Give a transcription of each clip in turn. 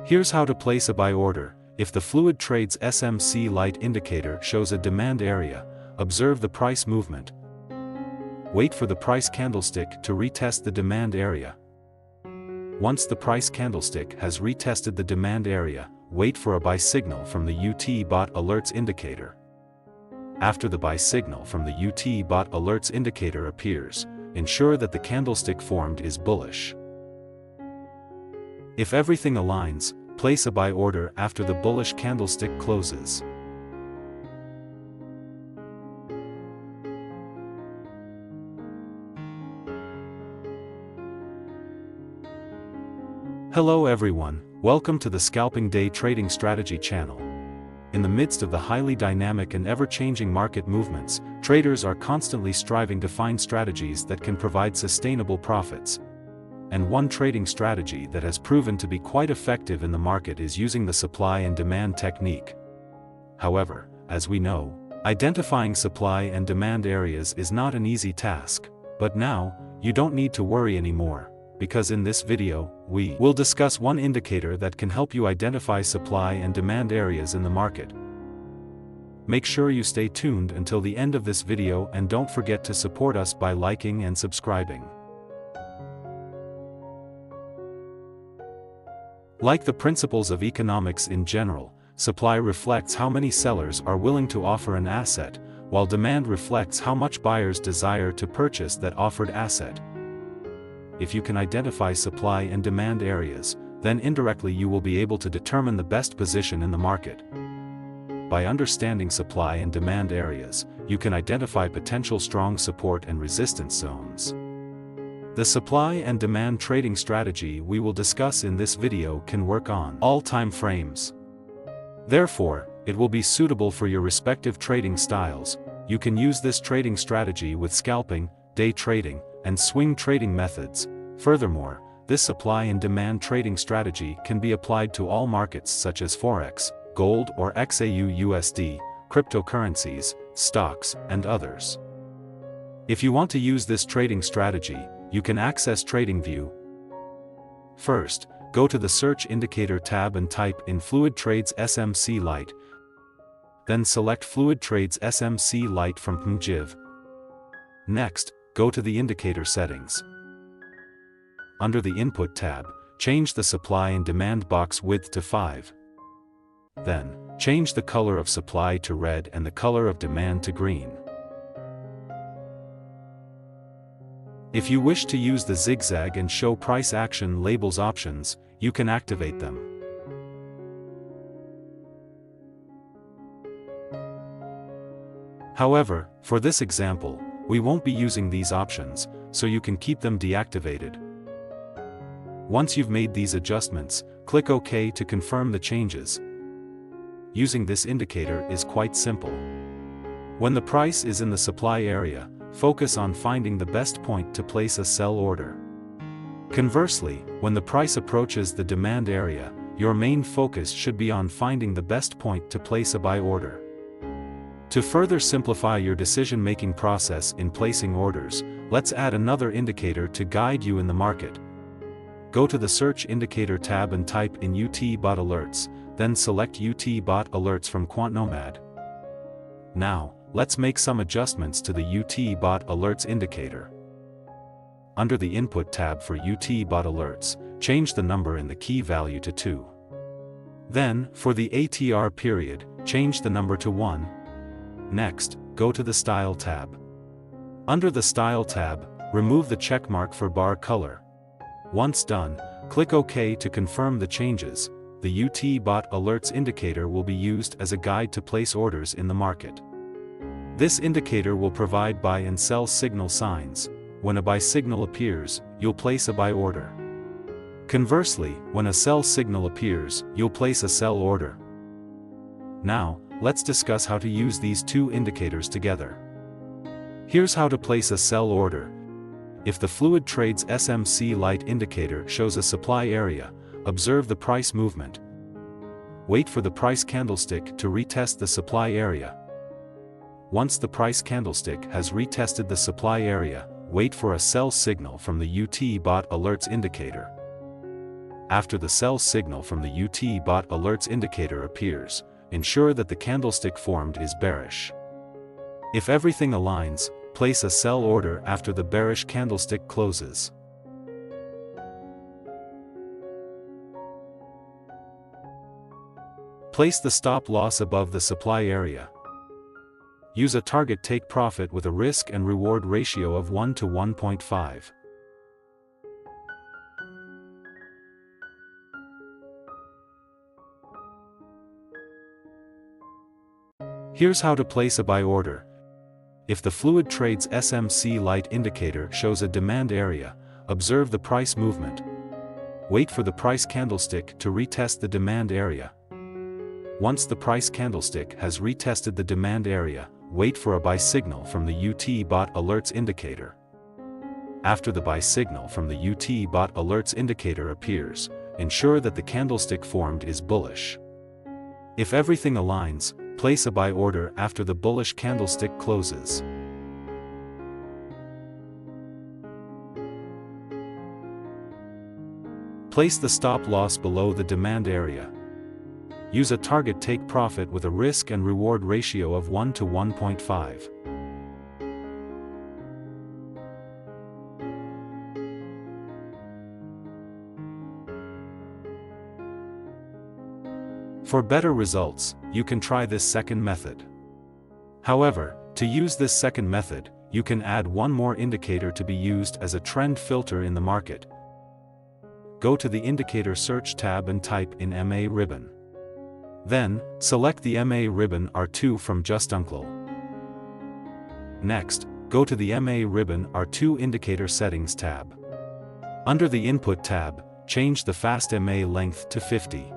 Here's how to place a buy order. If the Fluidtrades SMC Lite indicator shows a demand area, observe the price movement. Wait for the price candlestick to retest the demand area. Once the price candlestick has retested the demand area, wait for a buy signal from the UT bot alerts indicator. After the buy signal from the UT bot alerts indicator appears, ensure that the candlestick formed is bullish. If everything aligns, place a buy order after the bullish candlestick closes. Hello everyone, welcome to the Scalping Day Trading Strategy channel. In the midst of the highly dynamic and ever-changing market movements, traders are constantly striving to find strategies that can provide sustainable profits. And one trading strategy that has proven to be quite effective in the market is using the supply and demand technique. However, as we know, identifying supply and demand areas is not an easy task. But now, you don't need to worry anymore, because in this video, we will discuss one indicator that can help you identify supply and demand areas in the market. Make sure you stay tuned until the end of this video and don't forget to support us by liking and subscribing. Like the principles of economics in general, supply reflects how many sellers are willing to offer an asset, while demand reflects how much buyers desire to purchase that offered asset. If you can identify supply and demand areas, then indirectly you will be able to determine the best position in the market. By understanding supply and demand areas, you can identify potential strong support and resistance zones. The supply and demand trading strategy we will discuss in this video can work on all time frames. Therefore, it will be suitable for your respective trading styles. You can use this trading strategy with scalping, day trading, and swing trading methods. Furthermore, this supply and demand trading strategy can be applied to all markets such as forex, gold or XAUUSD, cryptocurrencies, stocks, and others. If you want to use this trading strategy, you can access Tradingview. First, go to the Search Indicator tab and type in Fluidtrades SMC Lite. Then select Fluidtrades SMC Lite from PMGIV. Next, go to the Indicator Settings. Under the Input tab, change the Supply and Demand box width to 5. Then, change the color of supply to red and the color of demand to green. If you wish to use the zigzag and show price action labels options, you can activate them. However, for this example, we won't be using these options, so you can keep them deactivated. Once you've made these adjustments, click OK to confirm the changes. Using this indicator is quite simple. When the price is in the supply area, focus on finding the best point to place a sell order. Conversely, when the price approaches the demand area, your main focus should be on finding the best point to place a buy order. To further simplify your decision-making process in placing orders, let's add another indicator to guide you in the market. Go to the Search Indicator tab and type in UT Bot Alerts, then select UT Bot Alerts from QuantNomad. Now, let's make some adjustments to the UT Bot Alerts indicator. Under the Input tab for UT Bot Alerts, change the number in the key value to 2. Then, for the ATR period, change the number to 1. Next, go to the Style tab. Under the Style tab, remove the checkmark for bar color. Once done, click OK to confirm the changes. The UT Bot Alerts indicator will be used as a guide to place orders in the market. This indicator will provide buy and sell signal signs. When a buy signal appears, you'll place a buy order. Conversely, when a sell signal appears, you'll place a sell order. Now, let's discuss how to use these two indicators together. Here's how to place a sell order. If the Fluidtrades SMC Lite indicator shows a supply area, observe the price movement. Wait for the price candlestick to retest the supply area. Once the price candlestick has retested the supply area, wait for a sell signal from the UT Bot Alerts indicator. after the sell signal from the UT bot alerts indicator appears, ensure that the candlestick formed is bearish. If everything aligns, place a sell order after the bearish candlestick closes. Place the stop loss above the supply area. Use a target take profit with a risk and reward ratio of 1 to 1.5. Here's how to place a buy order. If the Fluidtrades SMC Lite indicator shows a demand area, observe the price movement. Wait for the price candlestick to retest the demand area. Once the price candlestick has retested the demand area, wait for a buy signal from the UT bot alerts indicator. After the buy signal from the UT bot alerts indicator appears, ensure that the candlestick formed is bullish. If everything aligns, place a buy order after the bullish candlestick closes. Place the stop loss below the demand area. Use a target take profit with a risk and reward ratio of 1 to 1.5. For better results, you can try this second method. However, to use this second method, you can add one more indicator to be used as a trend filter in the market. Go to the Indicator Search tab and type in MA ribbon. Then, select the MA ribbon R2 from JustUncle. Next, go to the MA ribbon R2 Indicator Settings tab. Under the Input tab, change the Fast MA length to 50.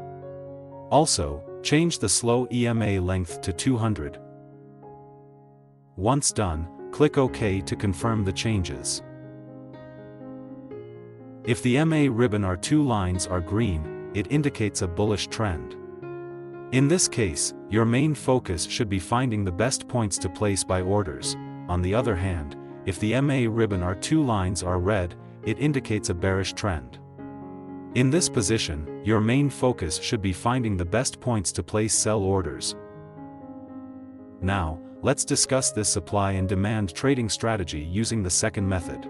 Also, change the Slow EMA length to 200. Once done, click OK to confirm the changes. If the MA ribbon R2 lines are green, it indicates a bullish trend. In this case, your main focus should be finding the best points to place buy orders. On the other hand, if the MA ribbon R2 lines are red, it indicates a bearish trend. In this position, your main focus should be finding the best points to place sell orders. Now, let's discuss this supply and demand trading strategy using the second method.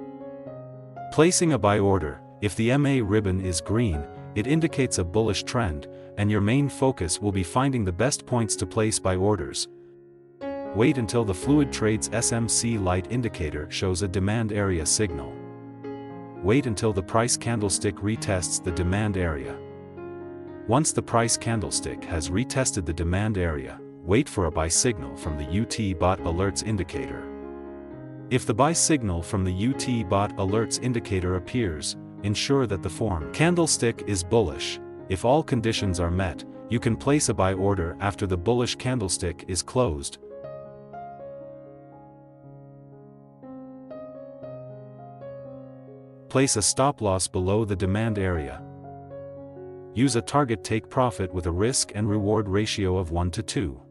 Placing a buy order, if the MA ribbon is green, it indicates a bullish trend, and your main focus will be finding the best points to place buy orders. Wait until the Fluidtrades SMC Lite indicator shows a demand area signal. Wait until the price candlestick retests the demand area. Once the price candlestick has retested the demand area, wait for a buy signal from the UT bot alerts indicator. If the buy signal from the UT bot alerts indicator appears, ensure that the form candlestick is bullish. If all conditions are met, you can place a buy order after the bullish candlestick is closed. Place a stop loss below the demand area. Use a target take profit with a risk and reward ratio of 1 to 2.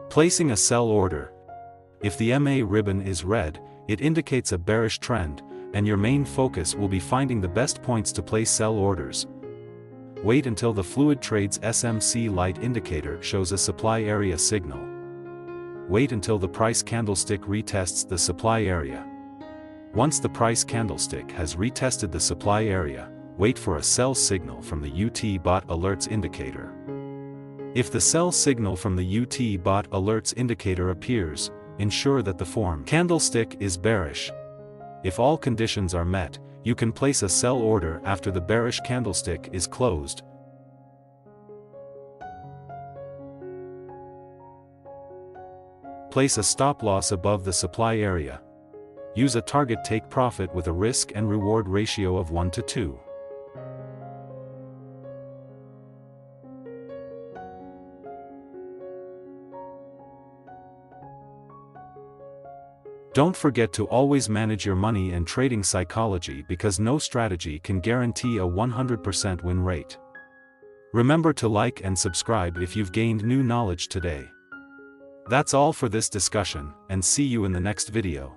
Placing a sell order. If the MA ribbon is red, it indicates a bearish trend, and your main focus will be finding the best points to place sell orders. Wait until the Fluidtrades SMC Lite indicator shows a supply area signal. Wait until the price candlestick retests the supply area. Once the price candlestick has retested the supply area, wait for a sell signal from the UT bot alerts indicator. If the sell signal from the UT bot alerts indicator appears, ensure that the form candlestick is bearish. If all conditions are met, you can place a sell order after the bearish candlestick is closed. Place a stop loss above the supply area. Use a target take profit with a risk and reward ratio of 1 to 2. Don't forget to always manage your money and trading psychology, because no strategy can guarantee a 100% win rate. Remember to like and subscribe if you've gained new knowledge today. That's all for this discussion, and see you in the next video.